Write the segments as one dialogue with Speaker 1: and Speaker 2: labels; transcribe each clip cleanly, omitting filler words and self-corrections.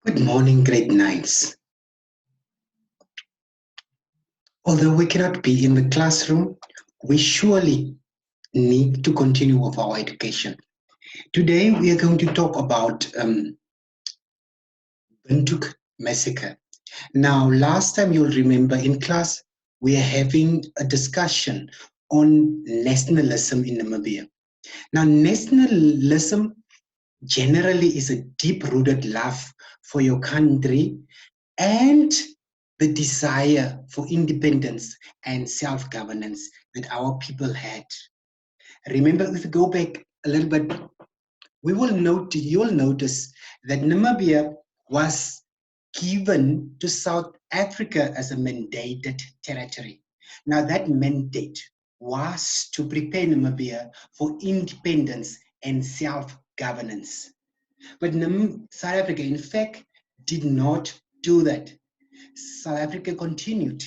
Speaker 1: Good morning, grade nines. Although we cannot be in the classroom, we surely need to continue with our education. Today, we are going to talk about Windhoek Massacre. Now, last time you'll remember in class, we are having a discussion on nationalism in Namibia. Now, nationalism generally is a deep-rooted love for your country and the desire for independence and self-governance that our people had. Remember, if we go back a little bit, you'll notice that Namibia was given to South Africa as a mandated territory. Now that mandate was to prepare Namibia for independence and self-governance. But South Africa, in fact, did not do that. South Africa continued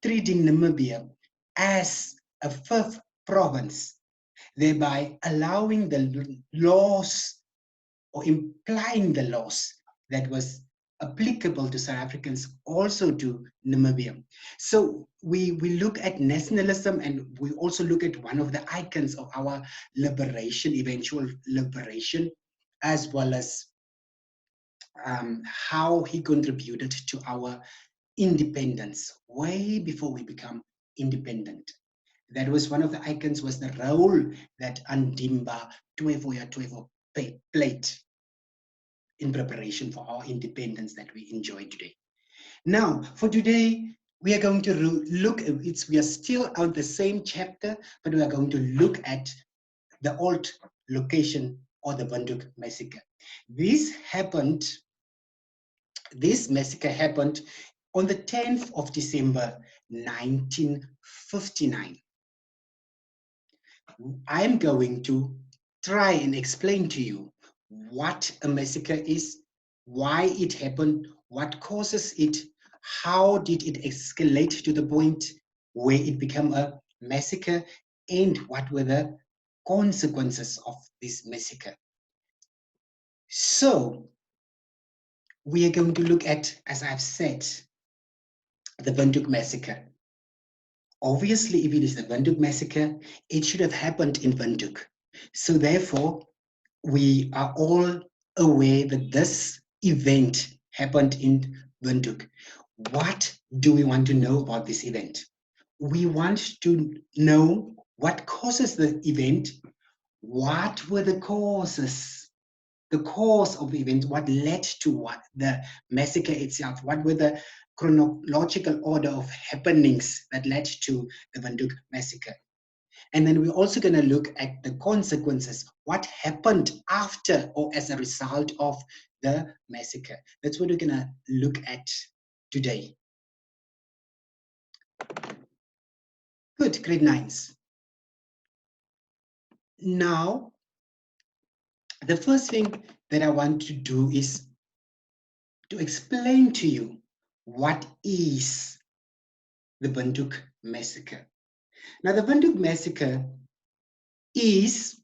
Speaker 1: treating Namibia as a fifth province, thereby allowing the laws or implying the laws that was applicable to South Africans also to Namibia. So we look at nationalism, and we also look at one of the icons of our liberation, eventual liberation, as well as how he contributed to our independence way before we become independent. That was one of the icons, was the role that Andimba Twevoya played in preparation for our independence that we enjoy today. Now, for today, we are going to look at it. We are still on the same chapter, but we are going to look at the old location or the Windhoek Massacre. This massacre happened on the 10th of December, 1959. I'm going to try and explain to you what a massacre is, why it happened, what causes it, how did it escalate to the point where it became a massacre, and what were the consequences of this massacre. So, we are going to look at, as I've said, the Windhoek Massacre. Obviously, if it is the Windhoek Massacre, it should have happened in Windhoek. So therefore, we are all aware that this event happened in Windhoek. What do we want to know about this event? We want to know what causes the event, what were the causes, the cause of the event, what led to what the massacre itself, what were the chronological order of happenings that led to the Windhoek Massacre. And then we're also going to look at the consequences, what happened after or as a result of the massacre. That's what we're going to look at today. Good, grade nines. Now, the first thing that I want to do is to explain to you what is the Windhoek Massacre. Now, the Windhoek Massacre is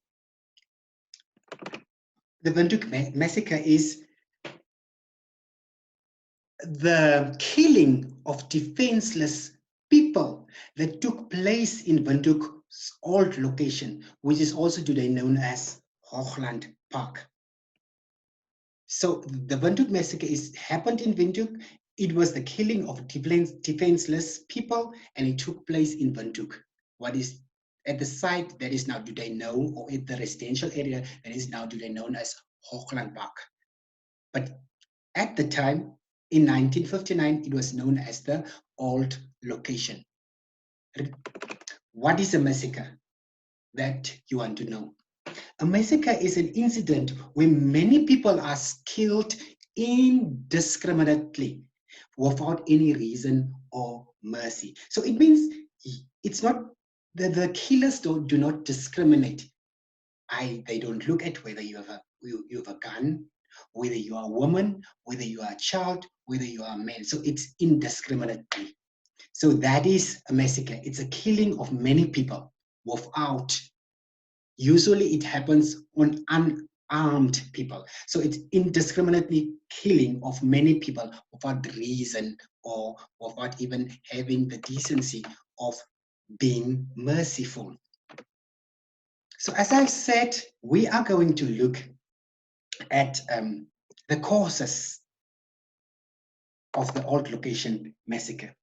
Speaker 1: the killing of defenseless people that took place in Windhoek's old location, which is also today known as Hoogland Park. So the Windhoek Massacre happened in Windhoek. It was the killing of defenseless people, and it took place in Windhoek, what is at the site that is now today known, or at the residential area that is now today known as Hoogland Park. But at the time, in 1959, it was known as the old location. What is a massacre? That you want to know. A massacre is an incident where many people are killed indiscriminately without any reason or mercy. So it means it's not that the killers do not discriminate. They don't look at whether you have a gun, whether you are a woman, whether you are a child, whether you are a man. So it's indiscriminately. So that is a massacre. It's a killing of many people without. Usually it happens on armed people. So it's indiscriminately killing of many people without reason or without even having the decency of being merciful. So as I said, we are going to look at the causes of the Old Location Massacre.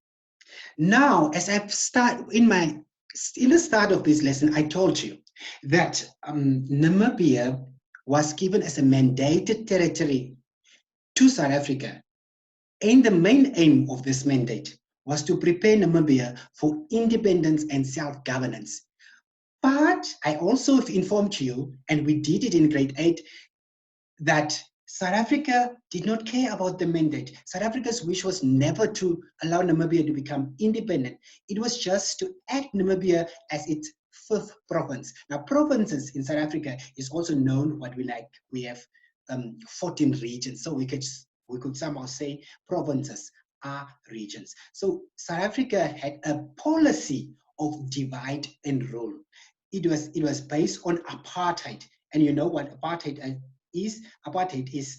Speaker 1: Now, as I've started in the start of this lesson, I told you that Namibia was given as a mandated territory to South Africa. And the main aim of this mandate was to prepare Namibia for independence and self-governance. But I also informed you, and we did it in grade 8, that South Africa did not care about the mandate. South Africa's wish was never to allow Namibia to become independent. It was just to add Namibia as its fifth province. Now, provinces in South Africa is also known what we like. We have 14 regions, so we could somehow say provinces are regions. So South Africa had a policy of divide and rule. It was based on apartheid, and you know what apartheid is? Apartheid is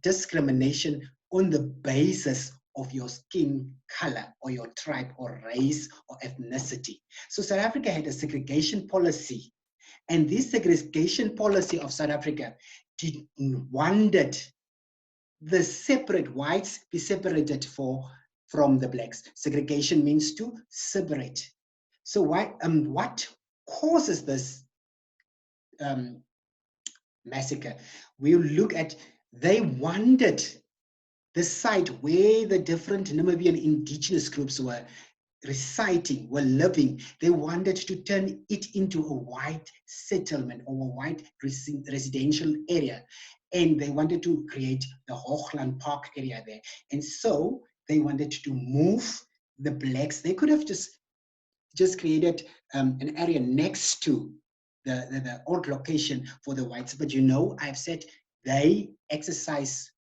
Speaker 1: discrimination on the basis of your skin color or your tribe or race or ethnicity. So South Africa had a segregation policy, and this segregation policy of South Africa wanted the separate whites be separated from the blacks. Segregation means to separate. So what causes this massacre? We'll look at, they wanted the site where the different Namibian indigenous groups were residing, were living. They wanted to turn it into a white settlement or a white residential area. And they wanted to create the Hoogland Park area there. And so they wanted to move the blacks. They could have just created an area next to the old location for the whites. But you know, I've said they exercise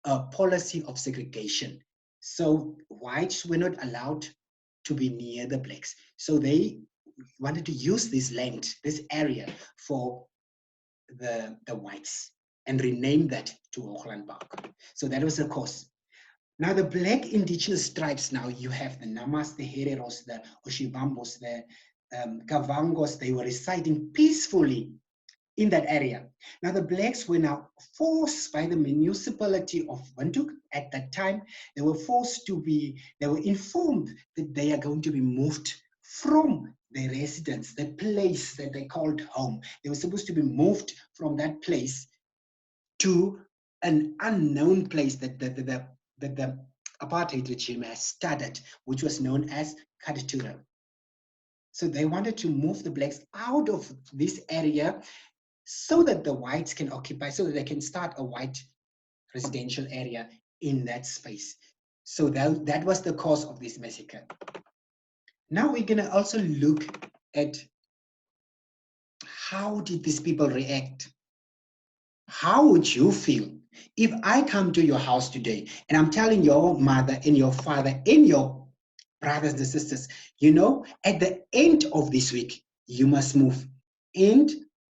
Speaker 1: a policy of segregation. So whites were not allowed to be near the blacks. So they wanted to use this land, this area for the whites and rename that to Hoogland Park. So that was the cause. Now the black indigenous tribes, now you have the Namas, the Hereros, the Oshibambos, the Kavangos, they were residing peacefully in that area. Now the blacks were now forced by the municipality of Windhoek at that time. They were informed that they are going to be moved from their residence, the place that they called home. They were supposed to be moved from that place to an unknown place that the apartheid regime has started, which was known as Katutura. So they wanted to move the blacks out of this area so that the whites can occupy, so that they can start a white residential area in that space. So that was the cause of this massacre. Now we're going to also look at how did these people react? How would you feel if I come to your house today and I'm telling your mother and your father and your brothers and sisters, you know, at the end of this week, you must move. And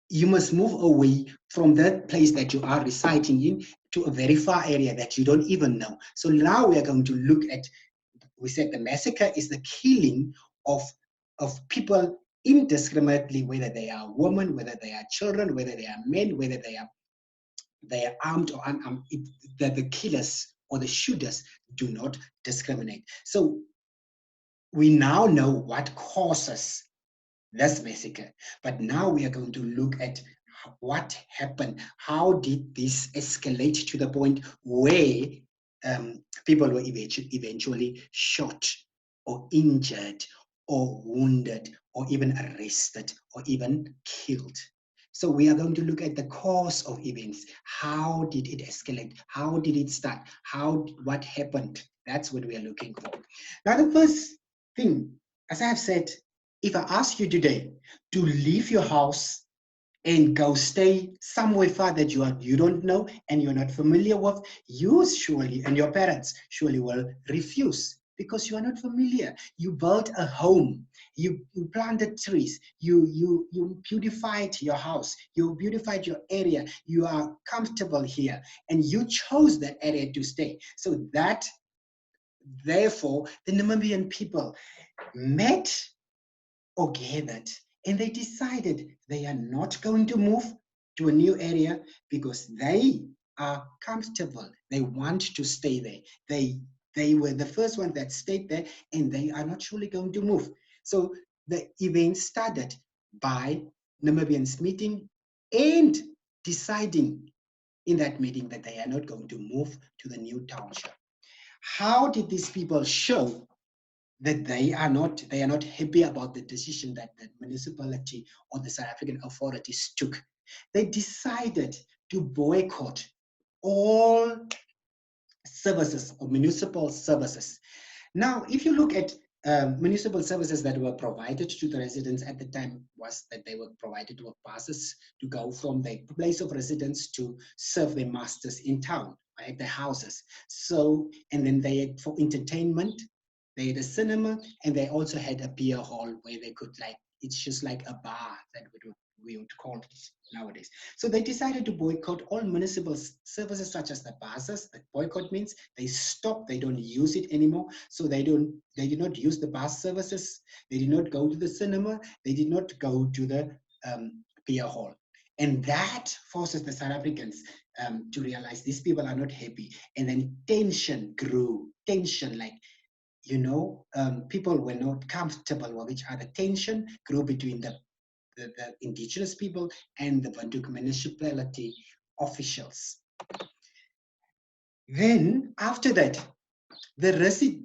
Speaker 1: you must move away from that place that you are residing in to a very far area that you don't even know. So now we are going to look at, we said the massacre is the killing of people indiscriminately, whether they are women, whether they are children, whether they are men, whether they are armed or unarmed. The killers or the shooters do not discriminate. So we now know what causes this massacre, but now we are going to look at what happened. How did this escalate to the point where people were eventually shot or injured or wounded or even arrested or even killed? So we are going to look at the cause of events. How did it escalate? How did it start? What happened? That's what we are looking for. Now, the first thing, as I have said, if I ask you today to leave your house and go stay somewhere far that you don't know and you're not familiar with, you surely, and your parents surely will refuse. because you are not familiar. You built a home, you planted trees, you beautified your house, you beautified your area, you are comfortable here, and you chose that area to stay. So that, therefore, the Namibian people met or gathered, and they decided they are not going to move to a new area because they are comfortable. They want to stay there. They were the first one that stayed there, and they are not surely going to move. So the event started by Namibians meeting and deciding in that meeting that they are not going to move to the new township. How did these people show that they are not happy about the decision that the municipality or the South African authorities took? They decided to boycott all services or municipal services. Now, if you look at municipal services that were provided to the residents at the time, was that they were provided with buses to go from their place of residence to serve their masters in town, at their houses. So, and then they had for entertainment, they had a cinema, and they also had a beer hall where they could, like, it's just like a bar that we would call it nowadays. So they decided to boycott all municipal services such as the buses. The boycott means they stop, they don't use it anymore. So they did not use the bus services, they did not go to the cinema, they did not go to the beer hall. And that forces the South Africans to realize these people are not happy. And then tension grew, like, people were not comfortable with each other. Tension grew between the indigenous people and the Windhoek municipality officials. Then, after that, the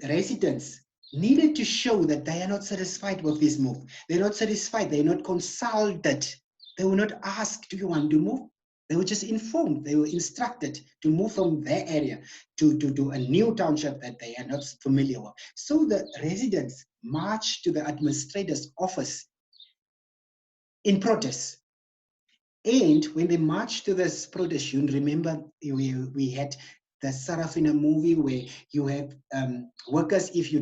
Speaker 1: residents needed to show that they are not satisfied with this move. They're not satisfied. They're not consulted. They were not asked, do you want to move? They were just informed. They were instructed to move from their area to a new township that they are not familiar with. So the residents marched to the administrator's office in protest. And when they marched to this protest, you remember we had the Sarafina movie where you have workers, if you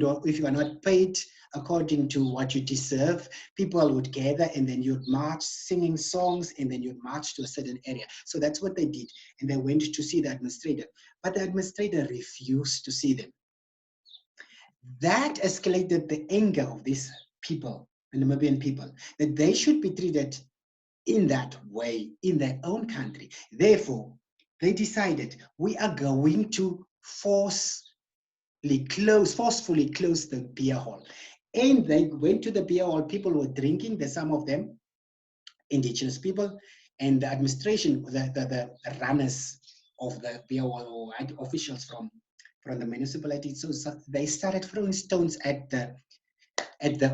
Speaker 1: are not paid according to what you deserve, people would gather and then you'd march singing songs and then you'd march to a certain area. So that's what they did. And they went to see the administrator, but the administrator refused to see them. That escalated the anger of these people, the Namibian people, that they should be treated in that way in their own country. Therefore, they decided we are going to forcefully close the beer hall. And they went to the beer hall. People were drinking. There's some of them, indigenous people, and the administration, the runners of the beer hall or officials from the municipality. So they started throwing stones at the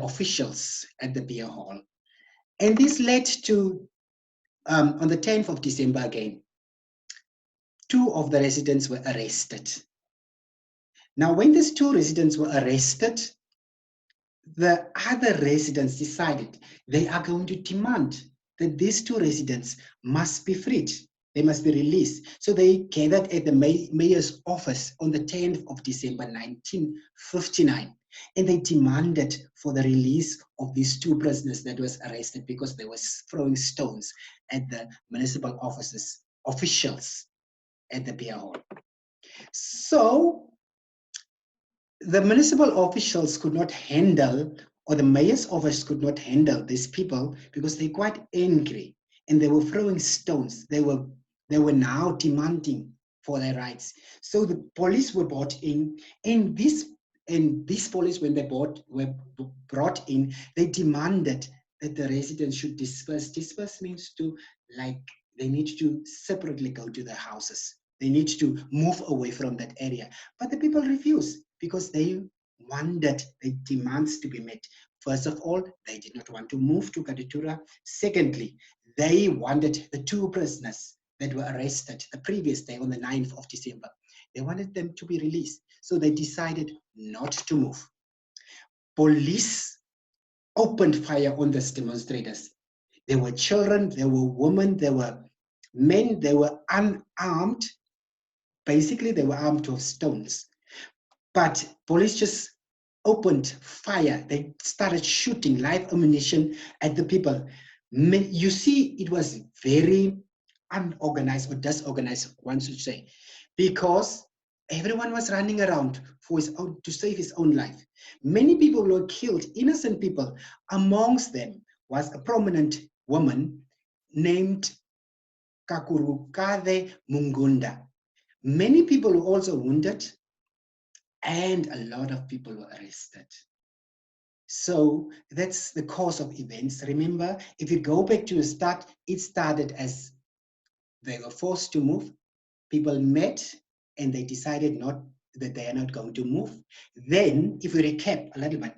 Speaker 1: officials at the beer hall. And this led to on the 10th of December again, 2 of the residents were arrested. Now, when these 2 residents were arrested, the other residents decided they are going to demand that these 2 residents must be freed. They must be released. So they gathered at the mayor's office on the 10th of December, 1959. And they demanded for the release of these 2 prisoners that was arrested because they were throwing stones at the municipal officials at the beer hall. So the municipal officials could not handle, or the mayor's office could not handle these people because they're quite angry and they were throwing stones. They were now demanding for their rights. So the police were brought in, and these police, when they were brought in, they demanded that the residents should disperse. Disperse means to, like, they need to separately go to their houses. They need to move away from that area. But the people refused because they wanted their demands to be met. First of all, they did not want to move to Katutura. Secondly, they wanted the 2 prisoners that were arrested the previous day on the 9th of December. They wanted them to be released. So they decided not to move. Police opened fire on these demonstrators. There were children, there were women, there were men, they were unarmed. Basically, they were armed with stones. But police just opened fire. They started shooting live ammunition at the people. You see, it was very unorganized or disorganized, one should say, because everyone was running around for his own, to save his own life. Many people were killed, innocent people. Amongst them was a prominent woman named Kakurukade Mungunda. Many people were also wounded, and a lot of people were arrested. So that's the course of events. Remember, if you go back to the start, it started as they were forced to move. People met and they decided not that they are not going to move. Then, if we recap a little bit,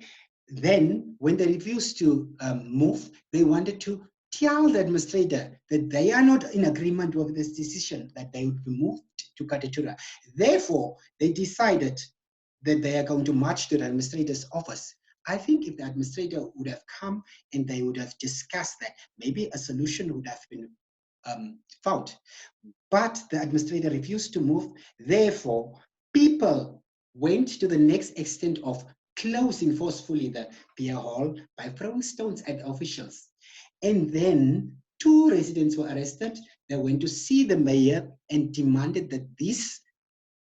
Speaker 1: then when they refused to move, they wanted to tell the administrator that they are not in agreement with this decision, that they would be moved to Katatura. Therefore, they decided that they are going to march to the administrator's office. I think if the administrator would have come and they would have discussed that, maybe a solution would have been found. But the administrator refused to move. Therefore, people went to the next extent of closing forcefully the beer hall by throwing stones at officials. And then 2 residents were arrested. They went to see the mayor and demanded that these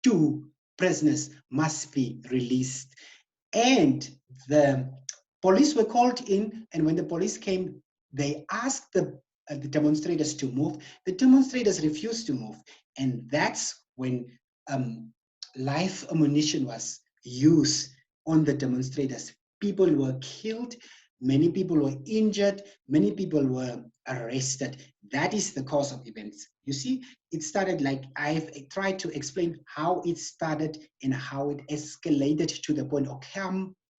Speaker 1: 2 prisoners must be released. And the police were called in, and when the police came, they asked the demonstrators to move. The demonstrators refused to move, and that's when live ammunition was used on the demonstrators. People were killed, many people were injured, many people were arrested. That is the cause of events. You see, it started like I've tried to explain how it started and how it escalated to the point or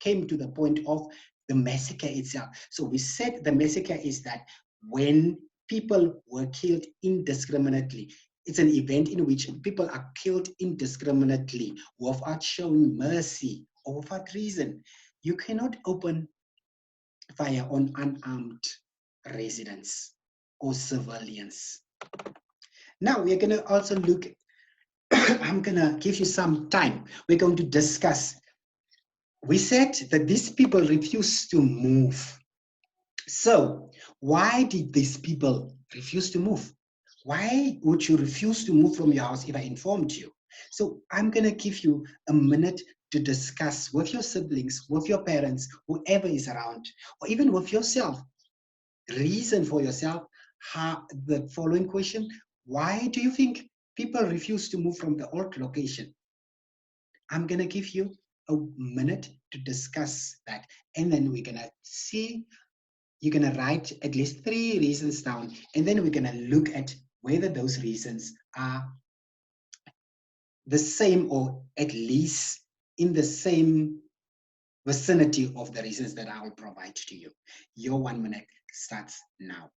Speaker 1: came to the point of the massacre itself. So we said the massacre is that when people were killed indiscriminately. It's an event in which people are killed indiscriminately without showing mercy or without reason. You cannot open fire on unarmed residents or civilians. Now we're going to also look, I'm going to give you some time. We're going to discuss. We said that these people refuse to move. So why did these people refuse to move? Why would you refuse to move from your house if I informed you? So I'm going to give you a minute to discuss with your siblings, with your parents, whoever is around, or even with yourself. Reason for yourself. The following question: why do you think people refuse to move from the old location? I'm going to give you a minute to discuss that, and then we're going to see. You're going to write at least 3 reasons down, and then we're going to look at whether those reasons are the same or at least in the same vicinity of the reasons that I will provide to you. Your 1 minute starts now.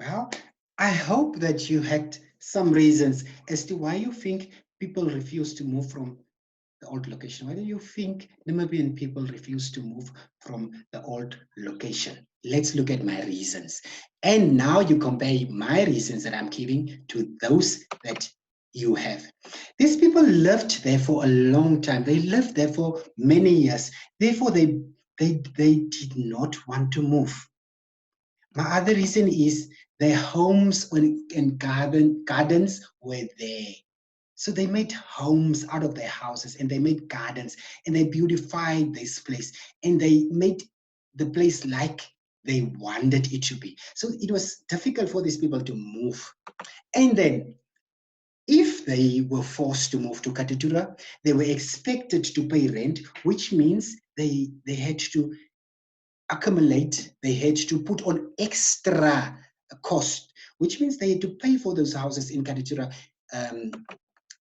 Speaker 1: Well, I hope that you had some reasons as to why you think people refuse to move from the old location. Why do you think Namibian people refuse to move from the old location? Let's look at my reasons. And now you compare my reasons that I'm giving to those that you have. These people lived there for a long time. They lived there for many years. Therefore, they did not want to move. My other reason is their homes and gardens were there. So they made homes out of their houses and they made gardens and they beautified this place and they made the place like they wanted it to be. So it was difficult for these people to move. And then if they were forced to move to Katutura, they were expected to pay rent, which means they had to accumulate, they had to put on extra cost, which means they had to pay for those houses in Katutura.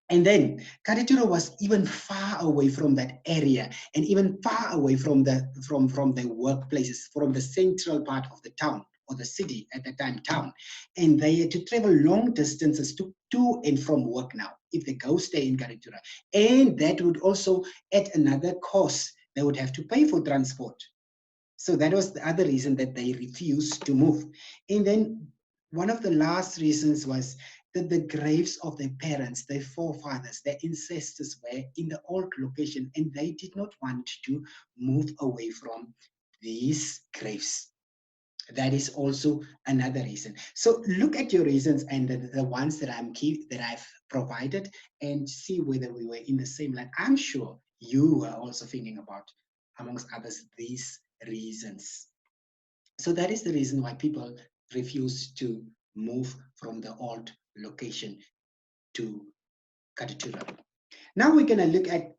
Speaker 1: And then Katutura was even far away from that area, and even far away from the workplaces, from the central part of the town or the city at the time, town. And they had to travel long distances to and from work now if they go stay in Katutura. And that would also add another cost. They would have to pay for transport. So that was the other reason that they refused to move. And then one of the last reasons was that the graves of their parents, their forefathers, their ancestors were in the old location, and they did not want to move away from these graves. That is also another reason. So look at your reasons and the ones that I've provided, and see whether we were in the same line. I'm sure you are also thinking about, amongst others, these reasons. So that is the reason why people refuse to move from the old location to Katutura. Now we're going to look at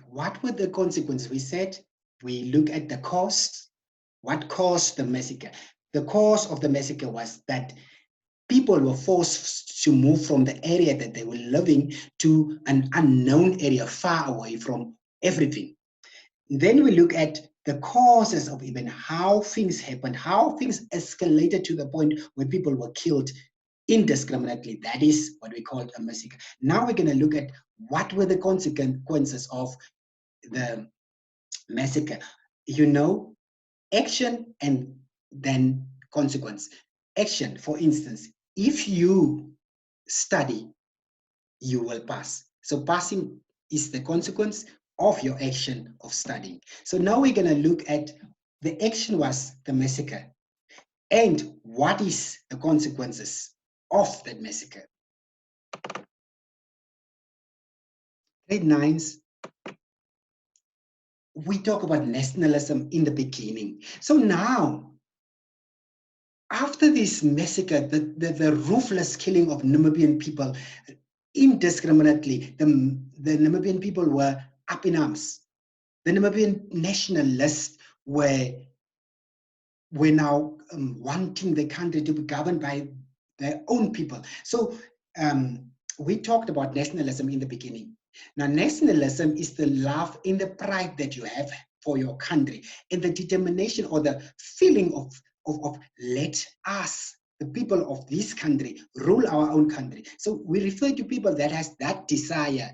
Speaker 1: what were the consequences. We said we look at the cost. What caused the massacre? The cause of the massacre was that people were forced to move from the area that they were living to an unknown area far away from everything. Then we look at the causes of even how things happened, how things escalated to the point where people were killed indiscriminately. That is what we call a massacre. Now we're going to look at what were the consequences of the massacre. You know, action and then consequence. Action, for instance, if you study, you will pass. So passing is the consequence of your action of studying. So now we're going to look at the action was the massacre, and what is the consequences of that massacre. Grade 9s, we talk about nationalism in the beginning. So now, after this massacre, the ruthless killing of Namibian people indiscriminately, the Namibian people were up in arms. The Namibian nationalists were now wanting the country to be governed by their own people. So we talked about nationalism in the beginning. Now, nationalism is the love and the pride that you have for your country, and the determination or the feeling of let us, the people of this country, rule our own country. So we refer to people that has that desire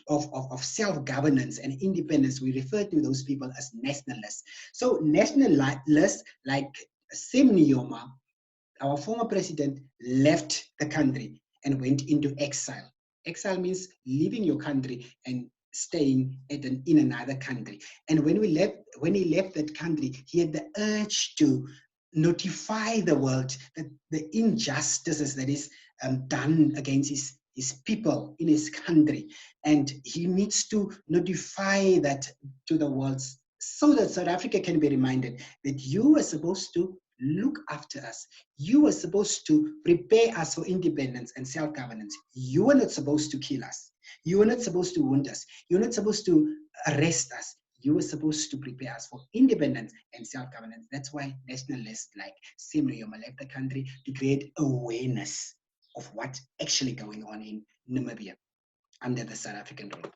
Speaker 1: of self-governance and independence. We refer to those people as nationalists. So nationalists like Sam Nujoma, our former president, left the country and went into exile. Exile means leaving your country and staying in another country. And when he left that country, he had the urge to notify the world that the injustices that is done against his people in his country, and he needs to notify that to the world so that South Africa can be reminded that you are supposed to look after us. You are supposed to prepare us for independence and self-governance. You are not supposed to kill us. You are not supposed to wound us. You're not supposed to arrest us. You were supposed to prepare us for independence and self-governance. That's why nationalists like Sam Nujoma left the country, to create awareness of what's actually going on in Namibia under the South African rule.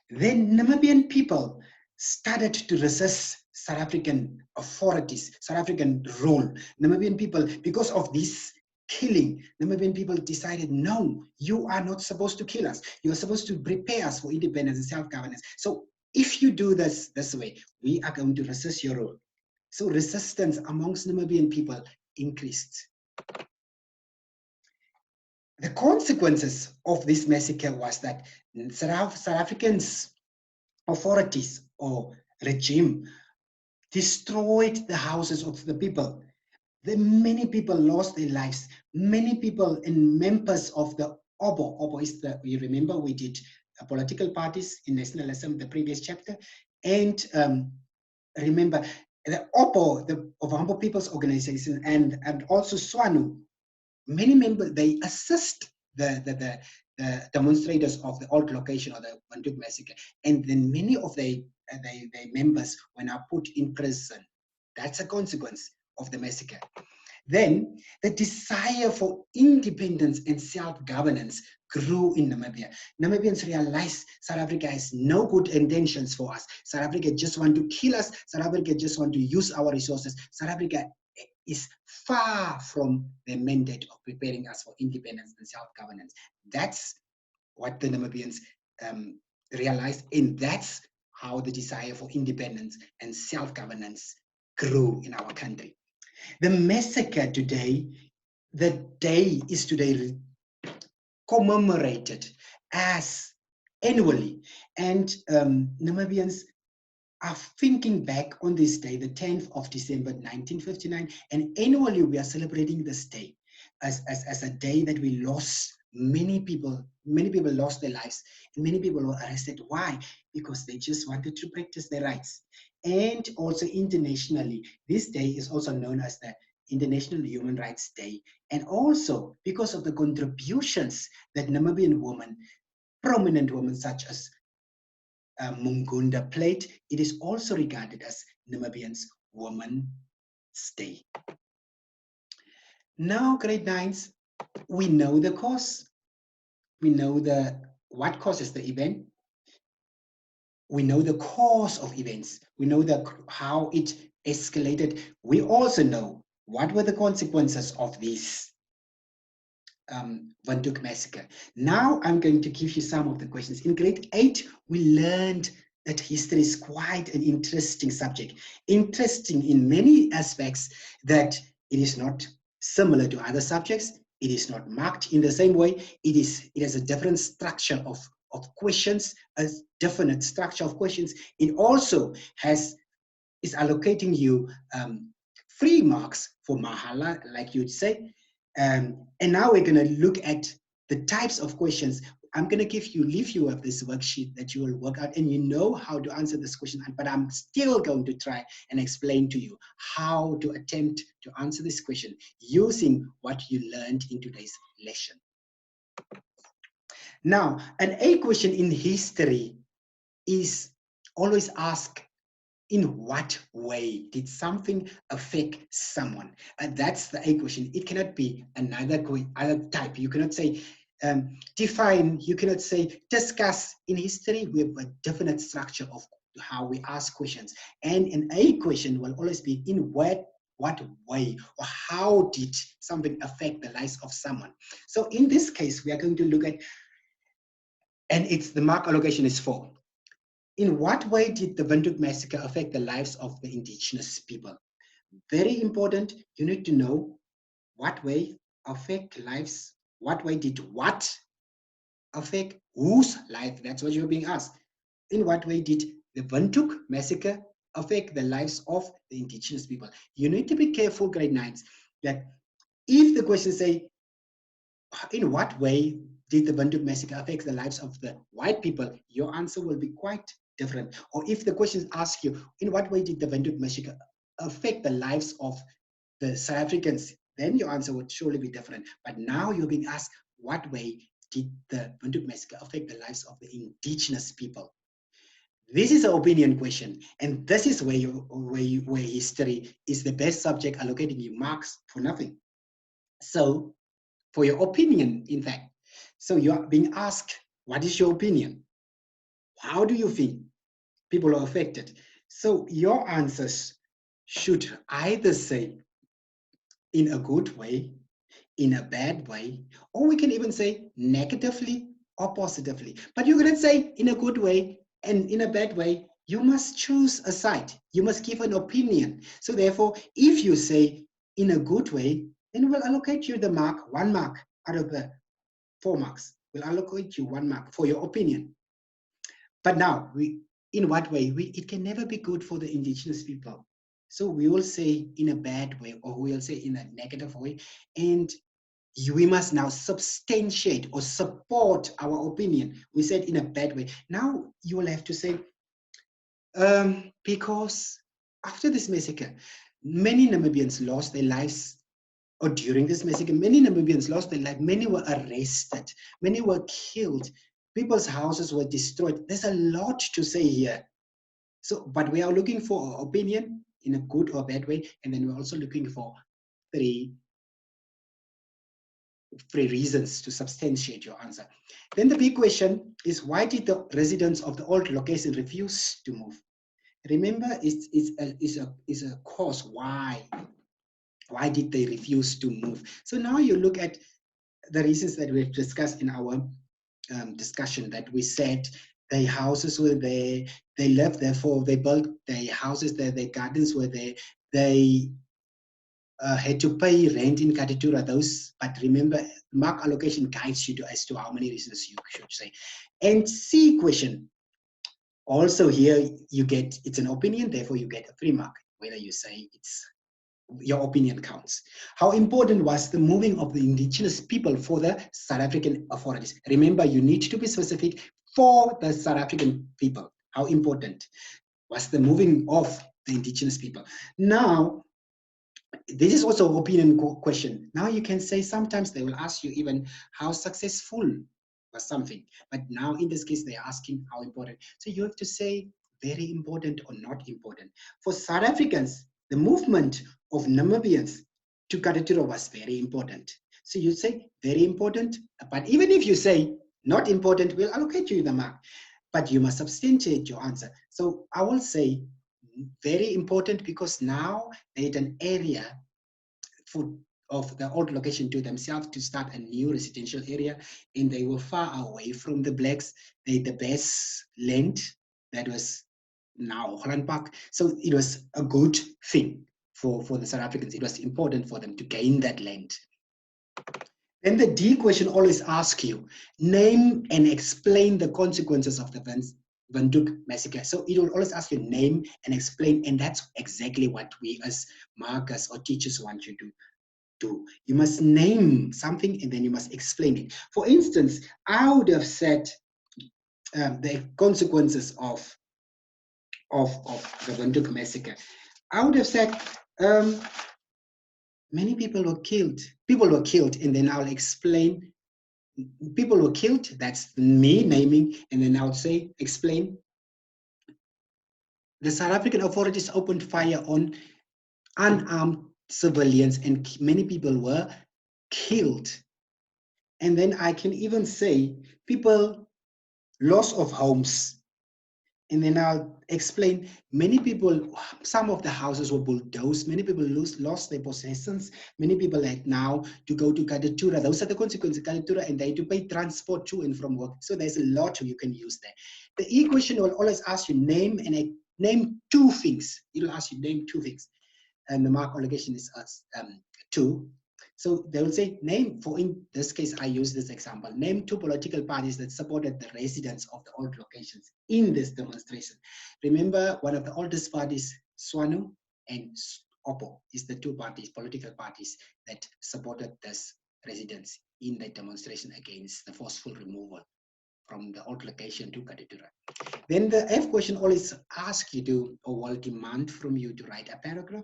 Speaker 1: Then Namibian people started to resist South African authorities, South African rule. Namibian people, because of this killing, Namibian people decided, no, you are not supposed to kill us. You're supposed to prepare us for independence and self-governance. So if you do this way, we are going to resist your rule. So resistance amongst Namibian people increased. The consequences of this massacre was that South Africans authorities or regime destroyed the houses of the people. Many people lost their lives. Many people and members of the OBO is you remember we did political parties in nationalism, the previous chapter, and remember the OPO, the Ovambo People's Organization, and also SWANU, many members, they assist the demonstrators of the old location or the Windhoek Massacre, and then many of their members were now put in prison. That's a consequence of the massacre. Then the desire for independence and self-governance grew in Namibia. Namibians realized South Africa has no good intentions for us. South Africa just want to kill us. South Africa just want to use our resources. South Africa is far from the mandate of preparing us for independence and self-governance. That's what the Namibians realized, and that's how the desire for independence and self-governance grew in our country. The massacre today, the day is today commemorated as annually, and Namibians are thinking back on this day, the 10th of December 1959, and annually we are celebrating this day as a day that we lost many people lost their lives, and many people were arrested. Why? Because they just wanted to practice their rights. And also internationally, this day is also known as the International Human Rights Day, and also because of the contributions that Namibian women, prominent women such as Mungunda played, it is also regarded as Namibians Women's Day. Now, grade 9s, we know the cause. We know what causes the event. We know the cause of events. We know how it escalated. We also know what were the consequences of this Windhoek Massacre. Now I'm going to give you some of the questions. In grade 8, we learned that history is quite an interesting subject. Interesting in many aspects, that it is not similar to other subjects. It is not marked in the same way. It has a different structure of questions, a definite structure of questions. It also is allocating you 3 marks for Mahala, like you'd say. And now we're going to look at the types of questions. I'm going to leave you with this worksheet that you will work out, and you know how to answer this question, but I'm still going to try and explain to you how to attempt to answer this question using what you learned in today's lesson. Now, an A question in history is always asked, in what way did something affect someone? That's the A question. It cannot be another type. You cannot say define, you cannot say discuss. In history, we have a definite structure of how we ask questions. And an A question will always be, in what way or how did something affect the lives of someone? So in this case, we are going to look at, and the mark allocation is 4. In what way did the Windhoek Massacre affect the lives of the indigenous people? Very important. You need to know what way affect lives. What way did what affect whose life? That's what you're being asked. In what way did the Windhoek Massacre affect the lives of the indigenous people? You need to be careful, grade 9s, that if the question say, in what way did the Windhoek Massacre affect the lives of the white people, your answer will be quite different. Or if the questions ask you, in what way did the Windhoek Massacre affect the lives of the South Africans, then your answer would surely be different. But now you're being asked, what way did the Windhoek Massacre affect the lives of the indigenous people? This is an opinion question, and this is where history is the best subject, allocating you marks for nothing. So, for your opinion, in fact. So you are being asked, what is your opinion? How do you think people are affected? So your answers should either say in a good way, in a bad way, or we can even say negatively or positively. But you cannot say in a good way and in a bad way. You must choose a side. You must give an opinion. So therefore, if you say in a good way, then we'll allocate you the mark, 1 mark out of the 4 marks. We'll allocate you 1 mark for your opinion. But now, in what way? It can never be good for the indigenous people. So we will say in a bad way, or we will say in a negative way, and we must now substantiate or support our opinion. We said in a bad way. Now you will have to say, because after this massacre, many Namibians lost their lives, or during this massacre, many Namibians lost their life. Many were arrested. Many were killed. People's houses were destroyed. There's a lot to say here. So, but we are looking for opinion in a good or bad way, and then we're also looking for three reasons to substantiate your answer. Then the big question is, why did the residents of the old location refuse to move? Remember, it's a cause why. Why did they refuse to move? So now you look at the reasons that we've discussed in our discussion, that we said their houses were there, they lived there, they built their houses there, their gardens were there, they had to pay rent in Katitura, those, but remember, mark allocation guides you as to how many reasons you should say. And C question, also here you get, it's an opinion, therefore you get a 3 mark, whether you say it's your opinion counts. How important was the moving of the indigenous people for the South African authorities? Remember, you need to be specific for the South African people. How important was the moving of the indigenous people? Now, this is also an opinion question. Now you can say sometimes they will ask you even how successful was something. But now in this case, they're asking how important. So you have to say very important or not important. For South Africans, the movement of Namibians to Katitura was very important. So you say very important, but even if you say not important, we'll allocate you the mark. But you must substantiate your answer. So I will say very important because now they had an area for, of the old location to themselves to start a new residential area, and they were far away from the blacks. They had the best land that was now Holland Park. So it was a good thing for the South Africans. It was important for them to gain that land. Then the D question always asks you, name and explain the consequences of the Windhoek Massacre. So it will always ask you name and explain, and that's exactly what we as markers or teachers want you to do. You must name something and then you must explain it. For instance, I would have said the consequences of the Windhoek Massacre. I would have said many people were killed. People were killed, and then I'll explain people were killed, that's me naming, and then I would say, explain. The South African authorities opened fire on unarmed civilians and many people were killed. And then I can even say people, loss of homes. And then I'll explain many people, some of the houses were bulldozed, many people lost their possessions, many people had now to go to Katitura. Those are the consequences of Katitura, and they had to pay transport to and from work. So there's a lot you can use there. The E question will always ask you name and name 2 things. It'll ask you name 2 things. And the mark allocation is 2. So they will say, name, for in this case, I use this example, name 2 political parties that supported the residents of the old locations in this demonstration. Remember, one of the oldest parties, SWANU and OPPO, is the 2 parties, political parties that supported this residents in the demonstration against the forceful removal from the old location to Katitura. Then the F question always asks you to, or will demand from you to write a paragraph.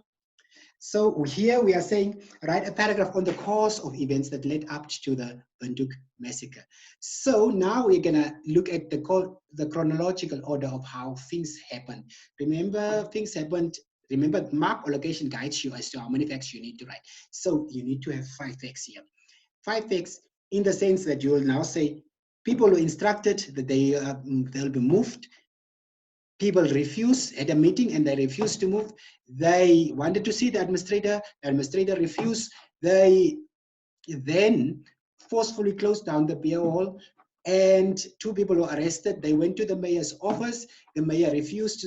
Speaker 1: So here we are saying, write a paragraph on the course of events that led up to the Windhoek Massacre. So now we're going to look at the chronological order of how things happened. Remember, things happened. Remember, mark or location guides you as to how many facts you need to write. So you need to have 5 facts here. 5 facts in the sense that you will now say, people were instructed that they'll be moved. People had a meeting and they refused to move. They wanted to see the administrator refused. They then forcefully closed down the beer hall and 2 people were arrested. They went to the mayor's office. The mayor refused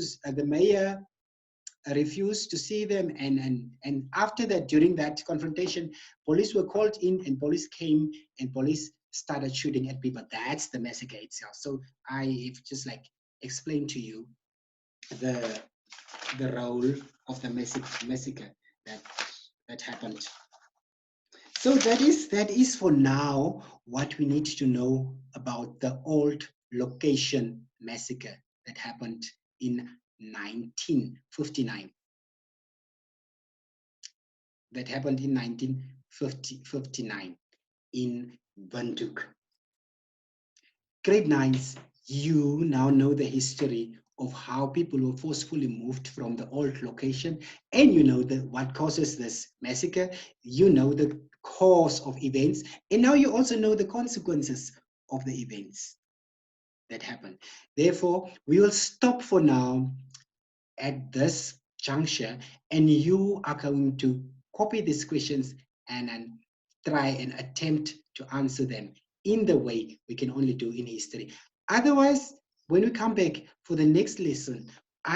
Speaker 1: to see them, and after that, during that confrontation, police were called in and police came and police started shooting at people. That's the massacre itself. So I just like explained to you the role of the massacre that happened. So that is for now what we need to know about the old location massacre that happened in 1959. that happened in 1959 in Windhoek. Grade 9s, you now know the history of how people were forcefully moved from the old location, and you know what causes this massacre. You know the cause of events, and now you also know the consequences of the events that happened. Therefore, we will stop for now at this juncture, and you are going to copy these questions and try and attempt to answer them in the way we can only do in history. Otherwise, when we come back for the next lesson,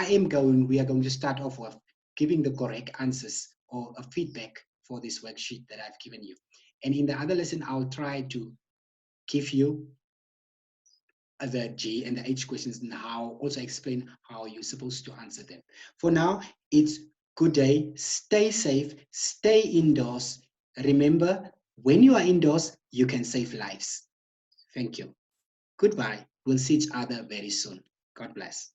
Speaker 1: we are going to start off with giving the correct answers or a feedback for this worksheet that I've given you. And in the other lesson, I'll try to give you the G and the H questions and also explain how you're supposed to answer them. For now, it's good day, stay safe, stay indoors. Remember, when you are indoors, you can save lives. Thank you. Goodbye. We'll see each other very soon. God bless.